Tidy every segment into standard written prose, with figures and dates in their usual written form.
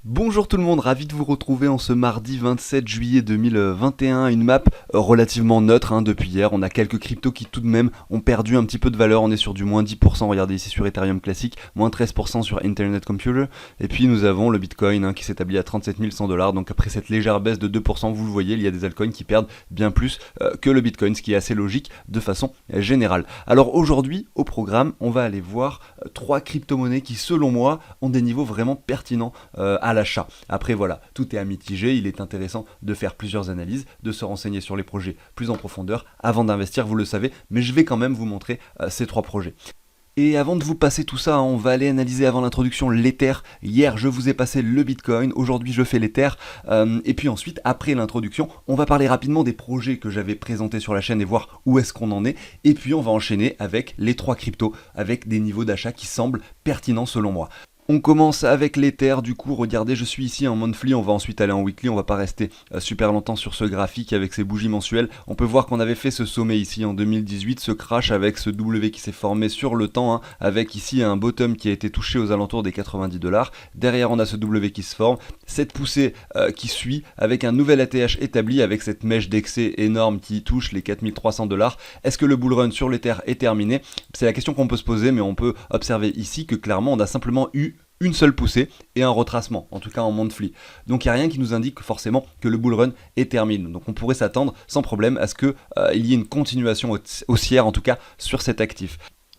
Bonjour tout le monde, ravi de vous retrouver en ce mardi 27 juillet 2021, une map relativement neutre depuis hier. On a quelques cryptos qui tout de même ont perdu un petit peu de valeur, on est sur du moins 10%, regardez ici sur Ethereum classique, moins 13% sur Internet Computer, et puis nous avons le Bitcoin qui s'établit à 37 100 $, donc après cette légère baisse de 2%, vous le voyez, il y a des altcoins qui perdent bien plus que le Bitcoin, ce qui est assez logique de façon générale. Alors aujourd'hui, au programme, on va aller voir trois crypto-monnaies qui selon moi ont des niveaux vraiment pertinents à l'achat. Après voilà, tout est à mitiger, il est intéressant de faire plusieurs analyses, de se renseigner sur les projets plus en profondeur avant d'investir, vous le savez, mais je vais quand même vous montrer ces trois projets. Et avant de vous passer tout ça, on va aller analyser avant l'introduction l'Ether. Hier, je vous ai passé le Bitcoin, aujourd'hui je fais l'Ether. Et puis ensuite, après l'introduction, on va parler rapidement des projets que j'avais présentés sur la chaîne et voir où est-ce qu'on en est. Et puis on va enchaîner avec les trois cryptos, avec des niveaux d'achat qui semblent pertinents selon moi. On commence avec l'Ether, du coup, regardez, je suis ici en monthly, on va ensuite aller en weekly, on va pas rester super longtemps sur ce graphique avec ces bougies mensuelles. On peut voir qu'on avait fait ce sommet ici en 2018, ce crash avec ce W qui s'est formé sur le temps, avec ici un bottom qui a été touché aux alentours des 90 $. Derrière, on a ce W qui se forme, cette poussée qui suit avec un nouvel ATH établi avec cette mèche d'excès énorme qui touche les 4300 $. Est-ce que le bull run sur l'Ether est terminé? C'est la question qu'on peut se poser, mais on peut observer ici que clairement, on a simplement eu une seule poussée et un retracement, en tout cas en monthly. Donc il n'y a rien qui nous indique forcément que le bull run est terminé. Donc on pourrait s'attendre sans problème à ce qu'il y ait une continuation haussière, en tout cas sur cet actif.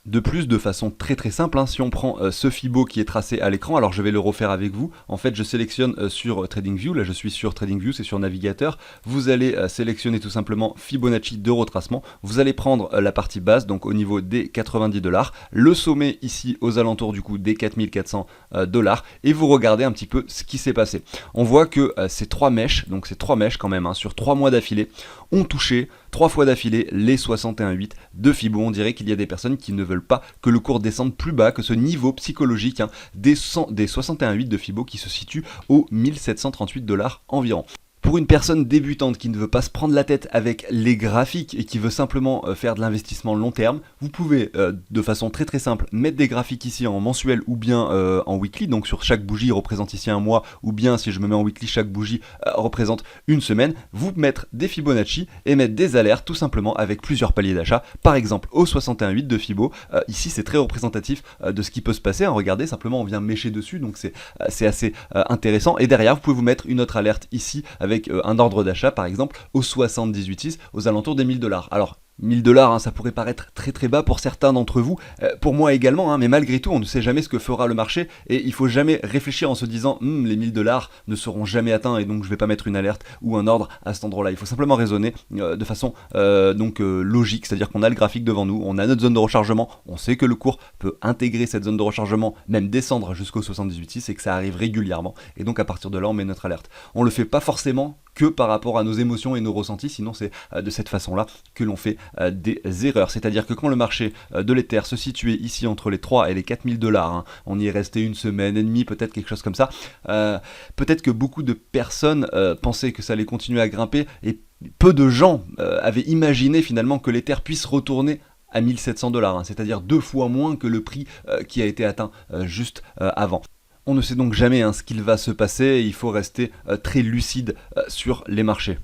De plus, de façon très simple, si on prend ce Fibo qui est tracé à l'écran, alors je vais le refaire avec vous. En fait, je sélectionne sur TradingView, là je suis sur TradingView, c'est sur navigateur. Vous allez sélectionner tout simplement Fibonacci de retracement. Vous allez prendre la partie basse, donc au niveau des 90 $, le sommet ici aux alentours du coup des 4400 $, et vous regardez un petit peu ce qui s'est passé. On voit que ces trois mèches, donc ces trois mèches quand même, sur 3 mois d'affilée, ont touché 3 fois d'affilée les 61,8 de Fibo. On dirait qu'il y a des personnes qui ne veulent pas que le cours descende plus bas que ce niveau psychologique des 61,8 de Fibo qui se situe aux 1738 $ environ. Pour une personne débutante qui ne veut pas se prendre la tête avec les graphiques et qui veut simplement faire de l'investissement long terme, vous pouvez de façon très simple mettre des graphiques ici en mensuel ou bien en weekly, donc sur chaque bougie représente ici un mois, ou bien si je me mets en weekly, chaque bougie représente une semaine, vous mettre des Fibonacci et mettre des alertes tout simplement avec plusieurs paliers d'achat, par exemple au 61,8 de Fibo, ici c'est très représentatif de ce qui peut se passer, regardez, simplement on vient mécher dessus, donc c'est assez intéressant, et derrière vous pouvez vous mettre une autre alerte ici avec un ordre d'achat par exemple au 78,6 aux alentours des 1000 $. Alors 1000 $, ça pourrait paraître très bas pour certains d'entre vous, pour moi également, mais malgré tout on ne sait jamais ce que fera le marché et il faut jamais réfléchir en se disant les 1000 $ ne seront jamais atteints et donc je vais pas mettre une alerte ou un ordre à cet endroit là. Il faut simplement raisonner de façon logique, c'est à dire qu'on a le graphique devant nous, on a notre zone de rechargement, on sait que le cours peut intégrer cette zone de rechargement, même descendre jusqu'au 78,6 et que ça arrive régulièrement, et donc à partir de là on met notre alerte. On le fait pas forcément que par rapport à nos émotions et nos ressentis, sinon c'est de cette façon-là que l'on fait des erreurs. C'est-à-dire que quand le marché de l'Ether se situait ici entre les 3 et les 4000 $, on y est resté une semaine et demie, peut-être quelque chose comme ça, peut-être que beaucoup de personnes pensaient que ça allait continuer à grimper, et peu de gens avaient imaginé finalement que l'Ether puisse retourner à 1700 $, c'est-à-dire 2 fois moins que le prix qui a été atteint juste avant. On ne sait donc jamais ce qu'il va se passer et il faut rester très lucide sur les marchés.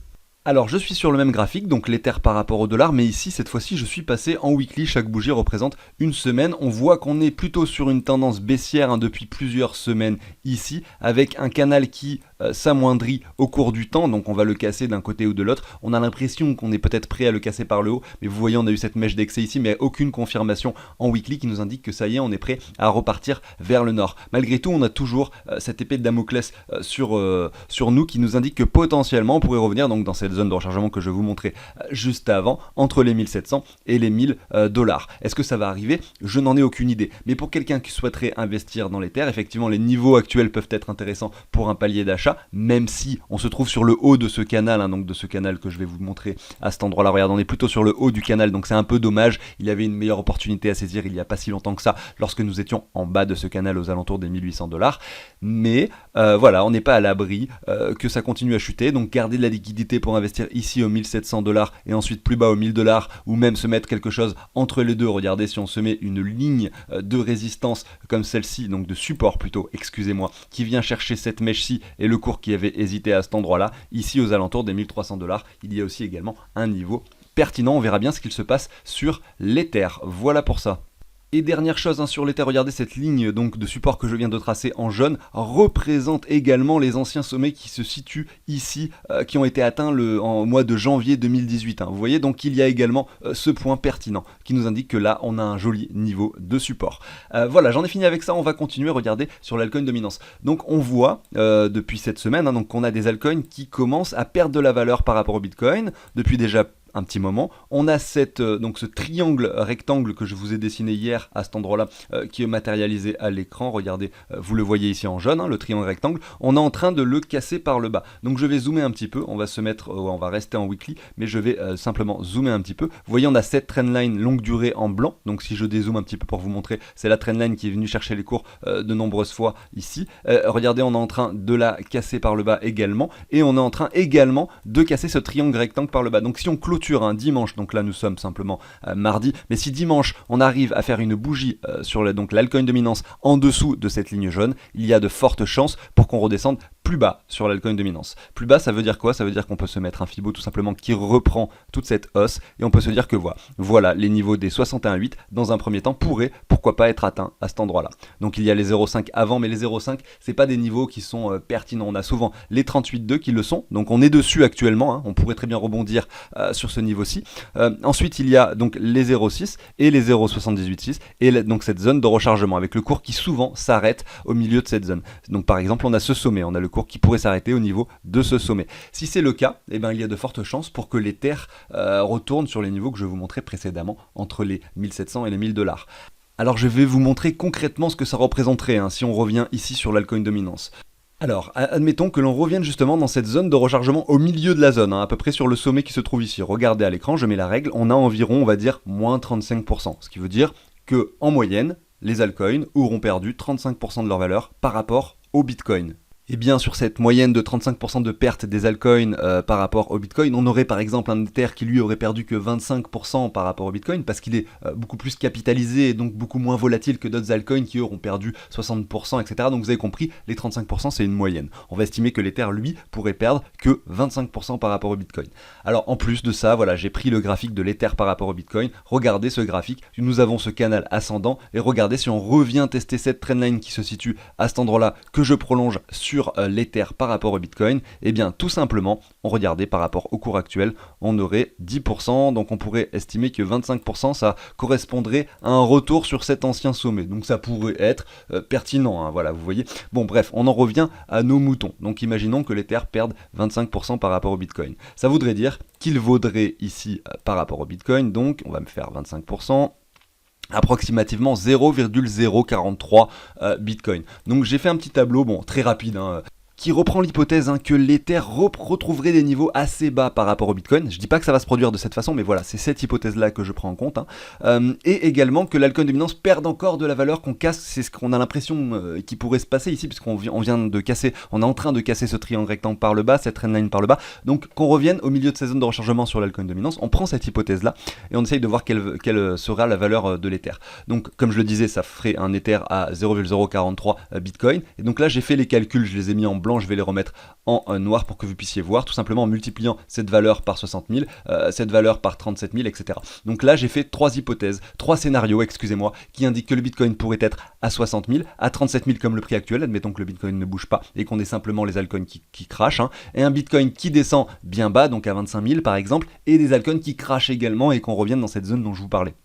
Alors je suis sur le même graphique, donc l'Ether par rapport au dollar, mais ici cette fois-ci je suis passé en weekly, chaque bougie représente une semaine. On voit qu'on est plutôt sur une tendance baissière depuis plusieurs semaines ici, avec un canal qui s'amoindrit au cours du temps, donc on va le casser d'un côté ou de l'autre. On a l'impression qu'on est peut-être prêt à le casser par le haut, mais vous voyez on a eu cette mèche d'excès ici, mais aucune confirmation en weekly qui nous indique que ça y est, on est prêt à repartir vers le nord. Malgré tout, on a toujours cette épée de Damoclès sur nous qui nous indique que potentiellement on pourrait revenir donc dans cette zone de rechargement que je vous montrais juste avant, entre les 1700 et les 1000 $. Est-ce que ça va arriver? Je n'en ai aucune idée. Mais pour quelqu'un qui souhaiterait investir dans l'Ether, effectivement les niveaux actuels peuvent être intéressants pour un palier d'achat, même si on se trouve sur le haut de ce canal, donc de ce canal que je vais vous montrer à cet endroit-là. Regarde, on est plutôt sur le haut du canal, donc c'est un peu dommage. Il y avait une meilleure opportunité à saisir il n'y a pas si longtemps que ça, lorsque nous étions en bas de ce canal aux alentours des 1800 $. Mais voilà, on n'est pas à l'abri que ça continue à chuter, donc gardez de la liquidité pour investir investir ici aux 1700 dollars et ensuite plus bas aux 1000 dollars, ou même se mettre quelque chose entre les deux. Regardez, si on se met une ligne de résistance comme celle-ci, donc de support plutôt, excusez-moi, qui vient chercher cette mèche-ci et le cours qui avait hésité à cet endroit-là, ici aux alentours des 1300 dollars, il y a aussi également un niveau pertinent. On verra bien ce qu'il se passe sur l'Ether. Voilà pour ça. Et dernière chose sur l'Ether, regardez cette ligne donc de support que je viens de tracer en jaune représente également les anciens sommets qui se situent ici, qui ont été atteints en mois de janvier 2018. Vous voyez, donc il y a également ce point pertinent qui nous indique que là on a un joli niveau de support. Voilà, j'en ai fini avec ça, on va continuer, regardez sur l'altcoin dominance. Donc on voit depuis cette semaine donc qu'on a des altcoins qui commencent à perdre de la valeur par rapport au Bitcoin depuis déjà un petit moment. On a donc ce triangle rectangle que je vous ai dessiné hier à cet endroit-là qui est matérialisé à l'écran. Regardez, vous le voyez ici en jaune, le triangle rectangle. On est en train de le casser par le bas. Donc je vais zoomer un petit peu. On va se mettre, on va rester en weekly, mais je vais simplement zoomer un petit peu. Vous voyez, on a cette trendline longue durée en blanc. Donc si je dézoome un petit peu pour vous montrer, c'est la trendline qui est venue chercher les cours de nombreuses fois ici. Regardez, on est en train de la casser par le bas également, et on est en train également de casser ce triangle rectangle par le bas. Donc si on clôture un dimanche, donc là nous sommes simplement mardi, mais si dimanche on arrive à faire une bougie sur l'altcoin dominance en dessous de cette ligne jaune, il y a de fortes chances pour qu'on redescende plus bas sur l'altcoin dominance. Plus bas, ça veut dire quoi? Ça veut dire qu'on peut se mettre un Fibo tout simplement qui reprend toute cette hausse, et on peut se dire que voilà les niveaux des 61,8 dans un premier temps pourraient pourquoi pas être atteints à cet endroit là. Donc il y a les 0,5 avant, mais les 0,5 c'est pas des niveaux qui sont pertinents. On a souvent les 38,2 qui le sont, donc on est dessus actuellement, on pourrait très bien rebondir sur ce niveau-ci. Ensuite il y a donc les 0,6 et les 0,786 et donc cette zone de rechargement avec le cours qui souvent s'arrête au milieu de cette zone. Donc par exemple on a ce sommet, on a le cours qui pourrait s'arrêter au niveau de ce sommet. Si c'est le cas, il y a de fortes chances pour que l'Ether retourne sur les niveaux que je vous montrais précédemment entre les 1700 et les 1000 dollars. Alors je vais vous montrer concrètement ce que ça représenterait si on revient ici sur l'altcoin dominance. Alors, admettons que l'on revienne justement dans cette zone de rechargement au milieu de la zone, à peu près sur le sommet qui se trouve ici. Regardez à l'écran, je mets la règle, on a environ, on va dire, moins 35%. Ce qui veut dire que en moyenne, les altcoins auront perdu 35% de leur valeur par rapport au Bitcoin. Et bien sur cette moyenne de 35% de perte des altcoins par rapport au Bitcoin, on aurait par exemple un Ether qui lui aurait perdu que 25% par rapport au Bitcoin parce qu'il est beaucoup plus capitalisé et donc beaucoup moins volatile que d'autres altcoins qui auront perdu 60%, etc. Donc vous avez compris, les 35% c'est une moyenne. On va estimer que l'Ether lui pourrait perdre que 25% par rapport au Bitcoin. Alors en plus de ça, voilà, j'ai pris le graphique de l'Ether par rapport au Bitcoin. Regardez ce graphique, nous avons ce canal ascendant et regardez si on revient tester cette trendline qui se situe à cet endroit-là que je prolonge sur l'Ether par rapport au Bitcoin, et bien tout simplement, on regardait par rapport au cours actuel, on aurait 10%, donc on pourrait estimer que 25% ça correspondrait à un retour sur cet ancien sommet, donc ça pourrait être pertinent, voilà, vous voyez. Bon bref, on en revient à nos moutons, donc imaginons que l'Ether perde 25% par rapport au Bitcoin. Ça voudrait dire qu'il vaudrait ici par rapport au Bitcoin, donc on va me faire 25%, approximativement 0,043 Bitcoin. Donc j'ai fait un petit tableau, très rapide, qui reprend l'hypothèse que l'Ether retrouverait des niveaux assez bas par rapport au Bitcoin. Je dis pas que ça va se produire de cette façon, mais voilà, c'est cette hypothèse-là que je prends en compte. Et également que l'altcoin dominance perde encore de la valeur, qu'on casse, c'est ce qu'on a l'impression qui pourrait se passer ici, puisqu'on vient de casser, on est en train de casser ce triangle rectangle par le bas, cette trendline par le bas, donc qu'on revienne au milieu de ces zones de rechargement sur l'altcoin dominance, on prend cette hypothèse-là, et on essaye de voir quelle sera la valeur de l'Ether. Donc, comme je le disais, ça ferait un Ether à 0,043 Bitcoin, et donc là j'ai fait les calculs, je les ai mis en blanc, je vais les remettre en noir pour que vous puissiez voir, tout simplement en multipliant cette valeur par 60 000, cette valeur par 37 000, etc. Donc là, j'ai fait trois scénarios, excusez-moi, qui indiquent que le Bitcoin pourrait être à 60 000, à 37 000 comme le prix actuel, admettons que le Bitcoin ne bouge pas et qu'on ait simplement les altcoins qui crachent, et un Bitcoin qui descend bien bas, donc à 25 000 par exemple, et des altcoins qui crachent également et qu'on revienne dans cette zone dont je vous parlais.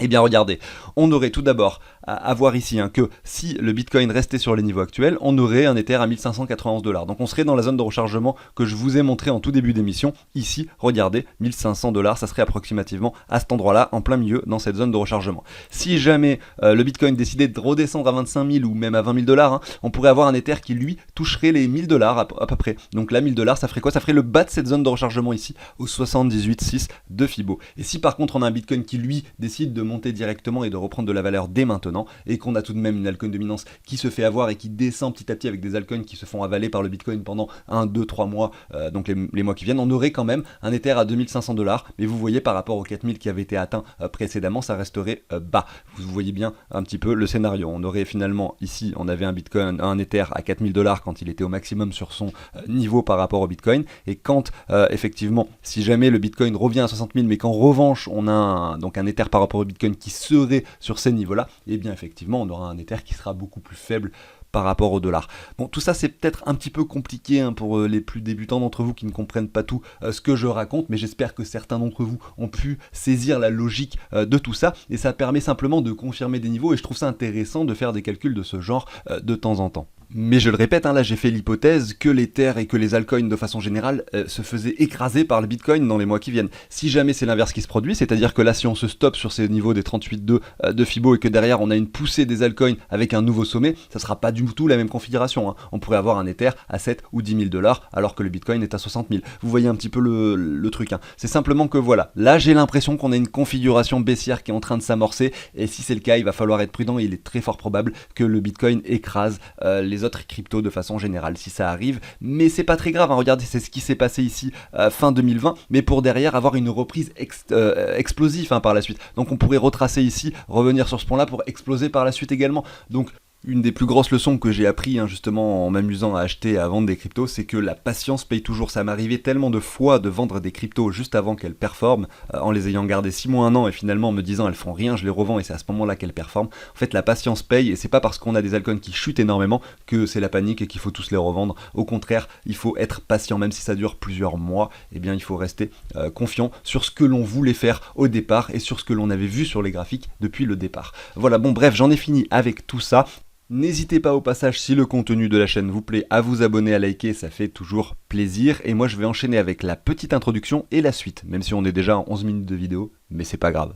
Eh bien regardez, on aurait tout d'abord à voir ici que si le Bitcoin restait sur les niveaux actuels, on aurait un Ether à 1591 $. Donc on serait dans la zone de rechargement que je vous ai montré en tout début d'émission. Ici, regardez, 1500 $, ça serait approximativement à cet endroit-là, en plein milieu, dans cette zone de rechargement. Si jamais le Bitcoin décidait de redescendre à 25 000 ou même à 20 000 $, on pourrait avoir un Ether qui lui toucherait les 1000 $ à peu près. Donc là, 1000 $, ça ferait quoi? Ça ferait le bas de cette zone de rechargement ici, au 78,6 de Fibo. Et si par contre on a un Bitcoin qui lui décide de monter directement et de reprendre de la valeur dès maintenant, maintenant, et qu'on a tout de même une altcoin dominance qui se fait avoir et qui descend petit à petit avec des altcoins qui se font avaler par le Bitcoin pendant 1, 2, 3 mois, donc les mois qui viennent, on aurait quand même un Ether à 2500$, mais vous voyez par rapport aux 4000 qui avaient été atteints précédemment, ça resterait bas. Vous voyez bien un petit peu le scénario. On aurait finalement ici, on avait un Bitcoin, un Ether à 4000$ quand il était au maximum sur son niveau par rapport au Bitcoin, et quand effectivement, si jamais le Bitcoin revient à 60 000, mais qu'en revanche on a donc un Ether par rapport au Bitcoin qui serait sur ces niveaux-là, et bien effectivement on aura un Ether qui sera beaucoup plus faible par rapport au dollar. Bon, tout ça c'est peut-être un petit peu compliqué pour les plus débutants d'entre vous qui ne comprennent pas tout ce que je raconte, mais j'espère que certains d'entre vous ont pu saisir la logique de tout ça, et ça permet simplement de confirmer des niveaux, et je trouve ça intéressant de faire des calculs de ce genre de temps en temps. Mais je le répète, là j'ai fait l'hypothèse que l'Ether et que les altcoins de façon générale se faisaient écraser par le Bitcoin dans les mois qui viennent. Si jamais c'est l'inverse qui se produit, c'est-à-dire que là si on se stoppe sur ces niveaux des 38,2 de Fibo et que derrière on a une poussée des altcoins avec un nouveau sommet, ça sera pas du tout la même configuration. On pourrait avoir un Ether à 7 ou 10 000$ alors que le Bitcoin est à 60 000. Vous voyez un petit peu le truc. C'est simplement que voilà, là j'ai l'impression qu'on a une configuration baissière qui est en train de s'amorcer, et si c'est le cas, il va falloir être prudent, et il est très fort probable que le Bitcoin écrase les autres cryptos de façon générale si ça arrive, mais c'est pas très grave, regardez, c'est ce qui s'est passé ici fin 2020, mais pour derrière avoir une reprise explosive par la suite. Donc on pourrait retracer ici, revenir sur ce point là pour exploser par la suite également. Donc une des plus grosses leçons que j'ai appris justement en m'amusant à acheter et à vendre des cryptos, c'est que la patience paye toujours. Ça m'arrivait tellement de fois de vendre des cryptos juste avant qu'elles performent, en les ayant gardées 6 mois, 1 an, et finalement en me disant elles font rien, je les revends et c'est à ce moment-là qu'elles performent. En fait la patience paye, et c'est pas parce qu'on a des altcoins qui chutent énormément que c'est la panique et qu'il faut tous les revendre. Au contraire, il faut être patient, même si ça dure plusieurs mois, et bien il faut rester confiant sur ce que l'on voulait faire au départ et sur ce que l'on avait vu sur les graphiques depuis le départ. Voilà, bon bref, j'en ai fini avec tout ça. N'hésitez pas au passage, si le contenu de la chaîne vous plaît, à vous abonner, à liker, ça fait toujours plaisir. Et moi je vais enchaîner avec la petite introduction et la suite, même si on est déjà en 11 minutes de vidéo, mais c'est pas grave.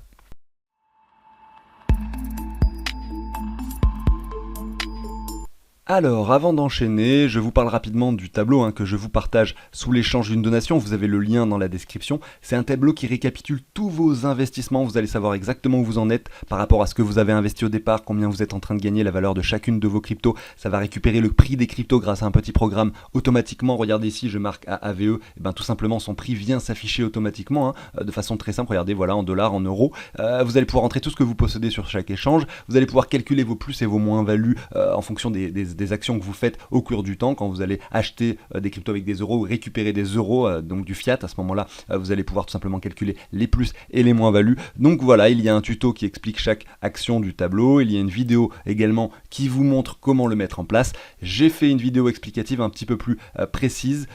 Alors, avant d'enchaîner, je vous parle rapidement du tableau que je vous partage sous l'échange d'une donation. Vous avez le lien dans la description. C'est un tableau qui récapitule tous vos investissements. Vous allez savoir exactement où vous en êtes par rapport à ce que vous avez investi au départ, combien vous êtes en train de gagner, la valeur de chacune de vos cryptos. Ça va récupérer le prix des cryptos grâce à un petit programme automatiquement. Regardez ici, je marque à AVE. Et bien, tout simplement, son prix vient s'afficher automatiquement de façon très simple. Regardez, voilà, en dollars, en euros. Vous allez pouvoir entrer tout ce que vous possédez sur chaque échange. Vous allez pouvoir calculer vos plus et vos moins-values en fonction des actions que vous faites au cours du temps. Quand vous allez acheter des cryptos avec des euros ou récupérer des euros, donc du fiat, à ce moment là vous allez pouvoir tout simplement calculer les plus et les moins-values. Donc voilà, il y a un tuto qui explique chaque action du tableau, il y a une vidéo également qui vous montre comment le mettre en place. J'ai fait une vidéo explicative un petit peu plus précise,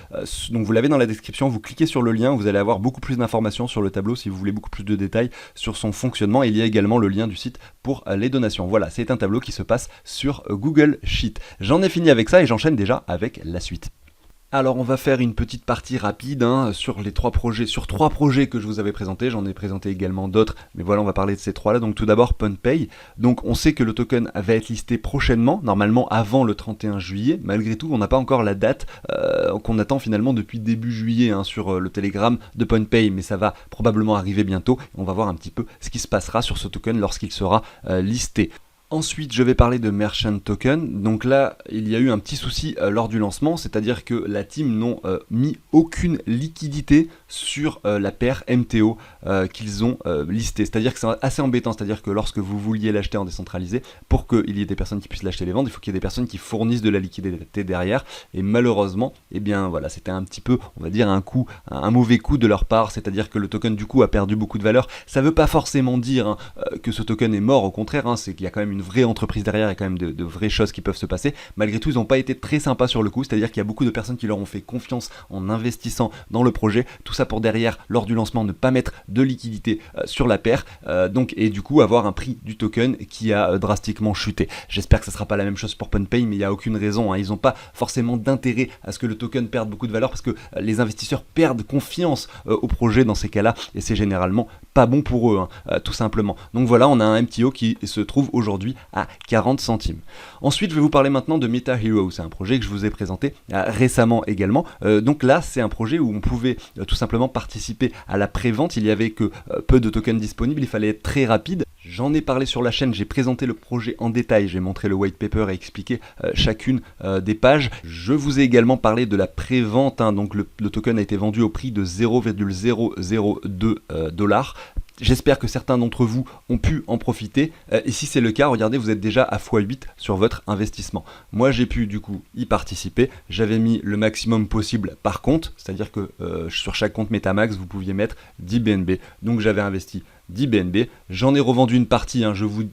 donc vous l'avez dans la description, vous cliquez sur le lien, vous allez avoir beaucoup plus d'informations sur le tableau si vous voulez beaucoup plus de détails sur son fonctionnement. Il y a également le lien du site pour les donations. Voilà, c'est un tableau qui se passe sur Google Sheet. J'en ai fini avec ça et j'enchaîne déjà avec la suite. Alors on va faire une petite partie rapide sur les trois projets que je vous avais présentés. J'en ai présenté également d'autres, mais voilà, on va parler de ces trois là. Donc tout d'abord PwnPay. Donc on sait que le token va être listé prochainement, normalement avant le 31 juillet. Malgré tout, on n'a pas encore la date qu'on attend finalement depuis début juillet sur le Telegram de PwnPay, mais ça va probablement arriver bientôt. On va voir un petit peu ce qui se passera sur ce token lorsqu'il sera listé. Ensuite, je vais parler de Merchant Token. Donc là, il y a eu un petit souci lors du lancement, c'est-à-dire que la team n'ont mis aucune liquidité sur la paire MTO qu'ils ont listée. C'est-à-dire que c'est assez embêtant, c'est-à-dire que lorsque vous vouliez l'acheter en décentralisé, pour qu'il y ait des personnes qui puissent l'acheter et les vendre, il faut qu'il y ait des personnes qui fournissent de la liquidité derrière. Et malheureusement, eh bien voilà, c'était un petit peu, on va dire, un mauvais coup de leur part, c'est-à-dire que le token du coup a perdu beaucoup de valeur. Ça ne veut pas forcément dire que ce token est mort, au contraire, c'est qu'il y a quand même une vraie entreprise derrière, il y a quand même de vraies choses qui peuvent se passer. Malgré tout, ils n'ont pas été très sympas sur le coup, c'est-à-dire qu'il y a beaucoup de personnes qui leur ont fait confiance en investissant dans le projet, tout ça pour derrière, lors du lancement, ne pas mettre de liquidité sur la paire, et du coup avoir un prix du token qui a drastiquement chuté. J'espère que ça ne sera pas la même chose pour PwnPay, mais il n'y a aucune raison, ils n'ont pas forcément d'intérêt à ce que le token perde beaucoup de valeur, parce que les investisseurs perdent confiance au projet dans ces cas-là, et c'est généralement pas bon pour eux, tout simplement. Donc voilà, on a un MTO qui se trouve aujourd'hui aujourd'hui à 40 centimes. Ensuite, je vais vous parler maintenant de Meta Hero. C'est un projet que je vous ai présenté récemment également. Donc là, c'est un projet où on pouvait tout simplement participer à la pré-vente. Il y avait que peu de tokens disponibles, il fallait être très rapide. J'en ai parlé sur la chaîne, j'ai présenté le projet en détail, j'ai montré le white paper et expliqué chacune des pages. Je vous ai également parlé de la pré-vente, donc le token a été vendu au prix de 0,002 $. J'espère que certains d'entre vous ont pu en profiter, et si c'est le cas, regardez, vous êtes déjà à x8 sur votre investissement. Moi j'ai pu du coup y participer, j'avais mis le maximum possible par compte, c'est-à-dire que sur chaque compte Metamax vous pouviez mettre 10 BNB, donc j'avais investi 10 BNB, j'en ai revendu une partie,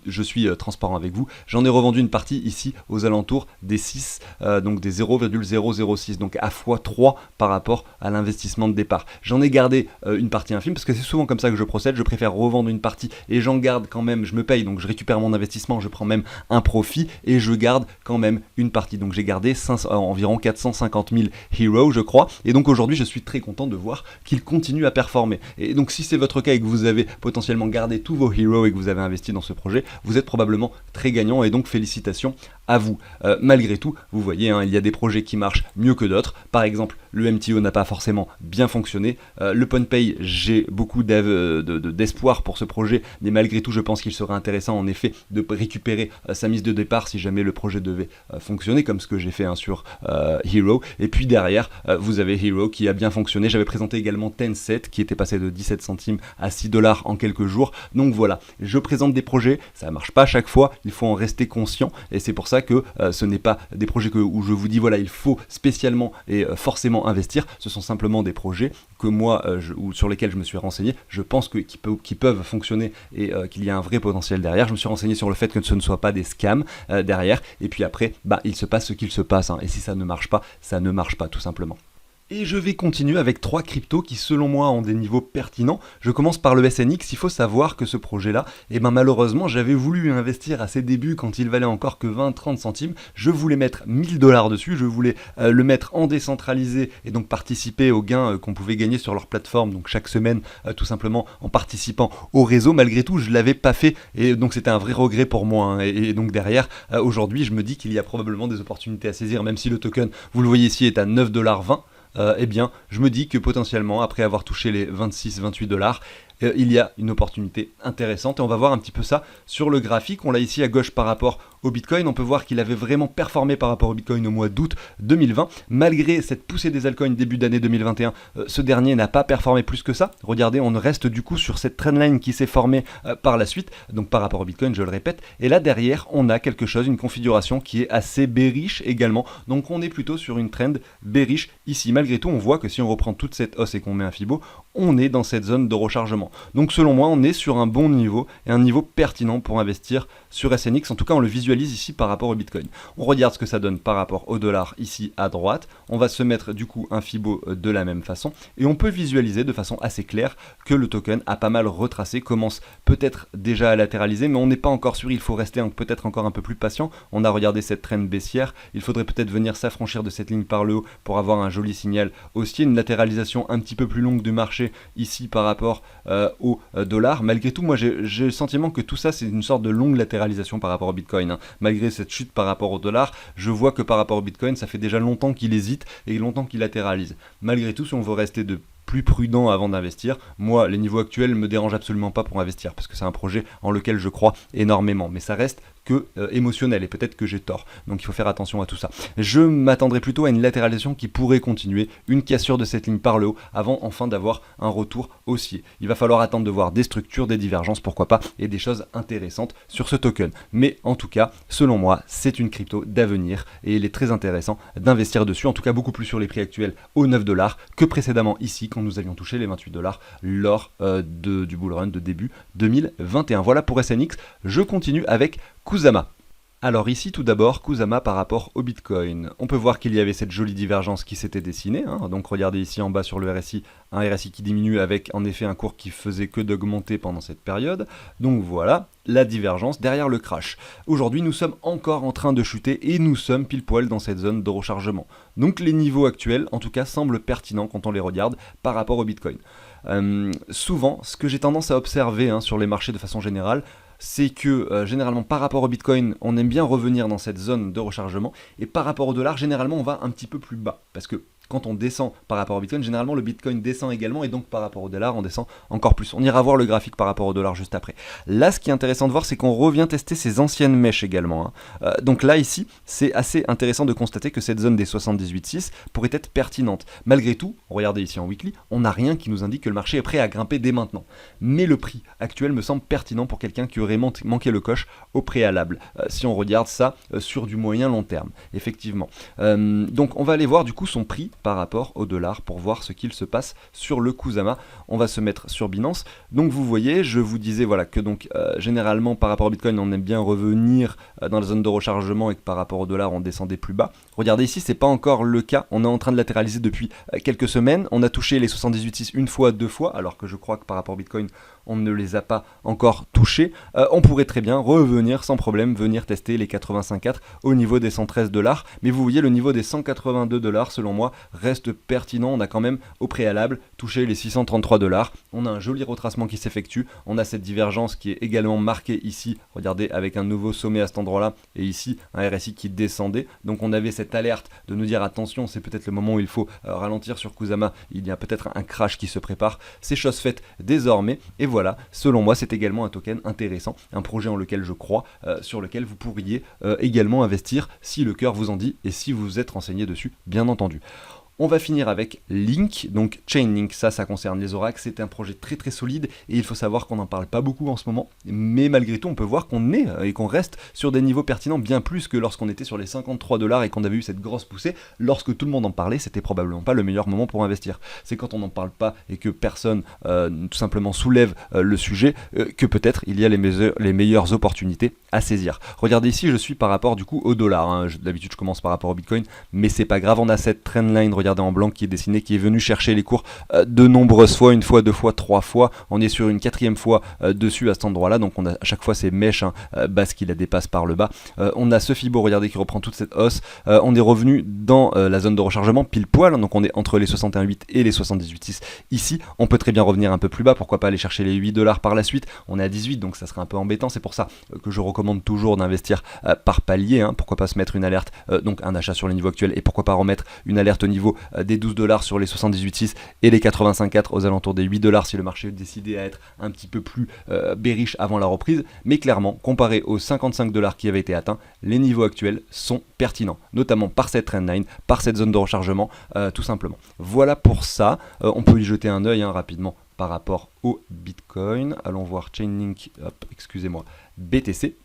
je suis transparent avec vous, j'en ai revendu une partie ici aux alentours des 6, donc des 0,006, donc à x3 par rapport à l'investissement de départ. J'en ai gardé une partie infime, parce que c'est souvent comme ça que je procède, je préfère revendre une partie et j'en garde quand même, je me paye, donc je récupère mon investissement, je prends même un profit et je garde quand même une partie. Donc j'ai gardé environ 450 000 Heroes je crois, et donc aujourd'hui je suis très content de voir qu'il continue à performer. Et donc si c'est votre cas et que vous avez potentiellement gardé tous vos Heroes et que vous avez investi dans ce projet, vous êtes probablement très gagnant, et donc félicitations à vous. Malgré tout, vous voyez, il y a des projets qui marchent mieux que d'autres. Par exemple, le MTO n'a pas forcément bien fonctionné. Le PwnPay, j'ai beaucoup d'espoir pour ce projet, mais malgré tout, je pense qu'il serait intéressant en effet de récupérer sa mise de départ si jamais le projet devait fonctionner, comme ce que j'ai fait sur Hero. Et puis derrière, vous avez Hero qui a bien fonctionné. J'avais présenté également Tencent qui était passé de 17 centimes à 6 $ en quelques jours. Donc voilà, je présente des projets, ça ne marche pas à chaque fois, il faut en rester conscient, et c'est pour ça que ce n'est pas des projets où je vous dis voilà il faut spécialement et forcément investir. Ce sont simplement des projets que moi ou sur lesquels je me suis renseigné, je pense qu'ils peuvent fonctionner et qu'il y a un vrai potentiel derrière. Je me suis renseigné sur le fait que ce ne soit pas des scams derrière, et puis après il se passe ce qu'il se passe, et si ça ne marche pas, ça ne marche pas tout simplement. Et je vais continuer avec 3 cryptos qui selon moi ont des niveaux pertinents. Je commence par le SNX. Il faut savoir que ce projet-là, malheureusement j'avais voulu investir à ses débuts quand il valait encore que 20-30 centimes. Je voulais mettre 1000 $ dessus, je voulais le mettre en décentralisé et donc participer aux gains qu'on pouvait gagner sur leur plateforme, donc chaque semaine tout simplement en participant au réseau. Malgré tout je ne l'avais pas fait, et donc c'était un vrai regret pour moi, et donc derrière aujourd'hui je me dis qu'il y a probablement des opportunités à saisir, même si le token, vous le voyez ici, est à 9,20 $. Je me dis que potentiellement, après avoir touché les 26-28 $, il y a une opportunité intéressante, et on va voir un petit peu ça sur le graphique. On l'a ici à gauche par rapport au Bitcoin. On peut voir qu'il avait vraiment performé par rapport au Bitcoin au mois d'août 2020. Malgré cette poussée des altcoins début d'année 2021, ce dernier n'a pas performé plus que ça. Regardez, on reste du coup sur cette trendline qui s'est formée par la suite, donc par rapport au Bitcoin, je le répète. Et là derrière, on a quelque chose, une configuration qui est assez bearish également. Donc on est plutôt sur une trend bearish ici. Malgré tout, on voit que si on reprend toute cette hausse et qu'on met un Fibo, on est dans cette zone de rechargement. Donc selon moi, on est sur un bon niveau et un niveau pertinent pour investir sur SNX. En tout cas, on le visualise ici par rapport au Bitcoin. On regarde ce que ça donne par rapport au dollar ici à droite. On va se mettre du coup un Fibo de la même façon, et on peut visualiser de façon assez claire que le token a pas mal retracé, commence peut-être déjà à latéraliser, mais on n'est pas encore sûr. Il faut rester peut-être encore un peu plus patient. On a regardé cette trend baissière. Il faudrait peut-être venir s'affranchir de cette ligne par le haut pour avoir un joli signal haussier, une latéralisation un petit peu plus longue du marché ici par rapport au dollar. Malgré tout, moi j'ai le sentiment que tout ça c'est une sorte de longue latéralisation par rapport au Bitcoin. Malgré cette chute par rapport au dollar, je vois que par rapport au Bitcoin, ça fait déjà longtemps qu'il hésite et longtemps qu'il latéralise. Malgré tout, si on veut rester plus prudent avant d'investir, moi les niveaux actuels me dérangent absolument pas pour investir, parce que c'est un projet en lequel je crois énormément, mais ça reste que émotionnel, et peut-être que j'ai tort, donc il faut faire attention à tout ça. Je m'attendrai plutôt à une latéralisation qui pourrait continuer, une cassure de cette ligne par le haut, avant enfin d'avoir un retour haussier. Il va falloir attendre de voir des structures, des divergences, pourquoi pas, et des choses intéressantes sur ce token. Mais en tout cas, selon moi, c'est une crypto d'avenir, et il est très intéressant d'investir dessus, en tout cas beaucoup plus sur les prix actuels aux 9 $ que précédemment ici, quand nous avions touché les 28 $ lors du bull run de début 2021. Voilà pour SNX, je continue avec Kusama. Alors ici tout d'abord, Kusama par rapport au Bitcoin. On peut voir qu'il y avait cette jolie divergence qui s'était dessinée, donc regardez ici en bas sur le RSI, un RSI qui diminue avec en effet un cours qui faisait que d'augmenter pendant cette période. Donc voilà, la divergence derrière le crash. Aujourd'hui nous sommes encore en train de chuter et nous sommes pile poil dans cette zone de rechargement. Donc les niveaux actuels en tout cas semblent pertinents quand on les regarde par rapport au Bitcoin. Souvent, ce que j'ai tendance à observer sur les marchés de façon générale, c'est que généralement par rapport au Bitcoin, on aime bien revenir dans cette zone de rechargement, et par rapport au dollar, généralement on va un petit peu plus bas, parce que quand on descend par rapport au Bitcoin, généralement le Bitcoin descend également, et donc par rapport au dollar, on descend encore plus. On ira voir le graphique par rapport au dollar juste après. Là, ce qui est intéressant de voir, c'est qu'on revient tester ces anciennes mèches également, hein. Donc là, ici, c'est assez intéressant de constater que cette zone des 78,6 pourrait être pertinente. Malgré tout, regardez ici en weekly, on n'a rien qui nous indique que le marché est prêt à grimper dès maintenant. Mais le prix actuel me semble pertinent pour quelqu'un qui aurait manqué le coche au préalable, si on regarde ça sur du moyen long terme, effectivement. Donc on va aller voir du coup son prix par rapport au dollar pour voir ce qu'il se passe sur le Kusama. On va se mettre sur Binance. Donc vous voyez, je vous disais voilà que donc généralement par rapport au Bitcoin, on aime bien revenir dans la zone de rechargement, et que par rapport au dollar, on descendait plus bas. Regardez ici, c'est pas encore le cas. On est en train de latéraliser depuis quelques semaines. On a touché les 78,6 une fois, deux fois, alors que je crois que par rapport au Bitcoin, on ne les a pas encore touchés. On pourrait très bien revenir sans problème, venir tester les 85,4 au niveau des 113 $. Mais vous voyez, le niveau des 182 $, selon moi, reste pertinent. On a quand même au préalable touché les 633 $. On a un joli retracement qui s'effectue. On a cette divergence qui est également marquée ici. Regardez, avec un nouveau sommet à cet endroit-là, et ici un RSI qui descendait. Donc on avait cette alerte de nous dire attention, c'est peut-être le moment où il faut ralentir sur Kusama. Il y a peut-être un crash qui se prépare. C'est chose faite désormais. Et voilà, selon moi, c'est également un token intéressant, un projet en lequel je crois, sur lequel vous pourriez également investir si le cœur vous en dit et si vous vous êtes renseigné dessus, bien entendu. On va finir avec Link, donc Chainlink, ça concerne les oracles, c'est un projet très très solide, et il faut savoir qu'on n'en parle pas beaucoup en ce moment, mais malgré tout on peut voir qu'on est et qu'on reste sur des niveaux pertinents, bien plus que lorsqu'on était sur les 53 $ et qu'on avait eu cette grosse poussée. Lorsque tout le monde en parlait, c'était probablement pas le meilleur moment pour investir. C'est quand on n'en parle pas et que personne tout simplement soulève le sujet que peut-être il y a les meilleures opportunités à saisir. Regardez ici, je suis par rapport du coup au dollar, hein. D'habitude je commence par rapport au Bitcoin, mais c'est pas grave, on a cette trendline, regardez en blanc qui est dessiné, qui est venu chercher les cours de nombreuses fois, une fois, deux fois, trois fois. On est sur une quatrième fois dessus à cet endroit-là, donc on a à chaque fois ces mèches basses qui la dépassent par le bas. On a ce Fibo, regardez, qui reprend toute cette hausse. On est revenu dans la zone de rechargement pile poil, donc on est entre les 61,8 et les 78,6 ici. On peut très bien revenir un peu plus bas, pourquoi pas aller chercher les 8 $ par la suite. On est à 18, donc ça serait un peu embêtant. C'est pour ça que je recommande toujours d'investir par palier, hein. Pourquoi pas se mettre une alerte, donc un achat sur les niveaux actuels, et pourquoi pas remettre une alerte au niveau des 12 $ sur les 78,6 et les 85,4 aux alentours des 8 $ si le marché décidait à être un petit peu plus bearish avant la reprise. Mais clairement, comparé aux 55 $ qui avaient été atteints, les niveaux actuels sont pertinents, notamment par cette trendline, par cette zone de rechargement, tout simplement. Voilà pour ça. On peut y jeter un œil rapidement par rapport au Bitcoin. Allons voir Chainlink, excusez-moi, BTC.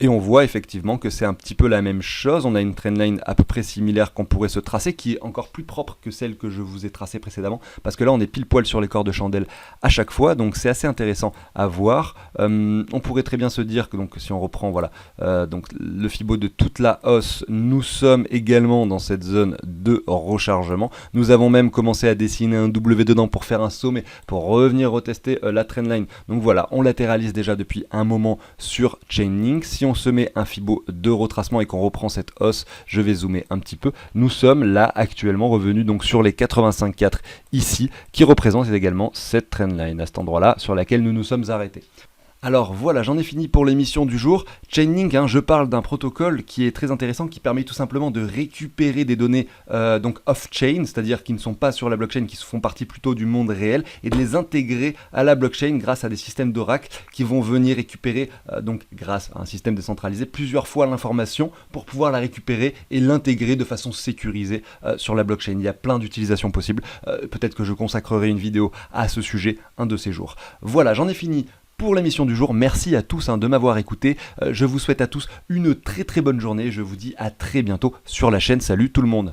Et on voit effectivement que c'est un petit peu la même chose. On a une trendline à peu près similaire qu'on pourrait se tracer, qui est encore plus propre que celle que je vous ai tracée précédemment, parce que là on est pile poil sur les cordes de chandelle à chaque fois, donc c'est assez intéressant à voir. On pourrait très bien se dire que donc si on reprend voilà donc le Fibo de toute la hausse, nous sommes également dans cette zone de rechargement. Nous avons même commencé à dessiner un W dedans pour faire un sommet, pour revenir retester la trendline. Donc voilà, on latéralise déjà depuis un moment sur Chainlink. Si on se met un Fibo de retracement et qu'on reprend cette hausse, je vais zoomer un petit peu, nous sommes là actuellement revenus donc sur les 85,4 ici, qui représente également cette trendline à cet endroit là sur laquelle nous nous sommes arrêtés. Alors voilà, j'en ai fini pour l'émission du jour. Chainlink, je parle d'un protocole qui est très intéressant, qui permet tout simplement de récupérer des données donc off-chain, c'est-à-dire qui ne sont pas sur la blockchain, qui font partie plutôt du monde réel, et de les intégrer à la blockchain grâce à des systèmes d'oracle qui vont venir récupérer, donc grâce à un système décentralisé, plusieurs fois l'information pour pouvoir la récupérer et l'intégrer de façon sécurisée sur la blockchain. Il y a plein d'utilisations possibles. Peut-être que je consacrerai une vidéo à ce sujet un de ces jours. Voilà, j'en ai fini pour l'émission du jour. Merci à tous de m'avoir écouté. Je vous souhaite à tous une très très bonne journée. Je vous dis à très bientôt sur la chaîne. Salut tout le monde.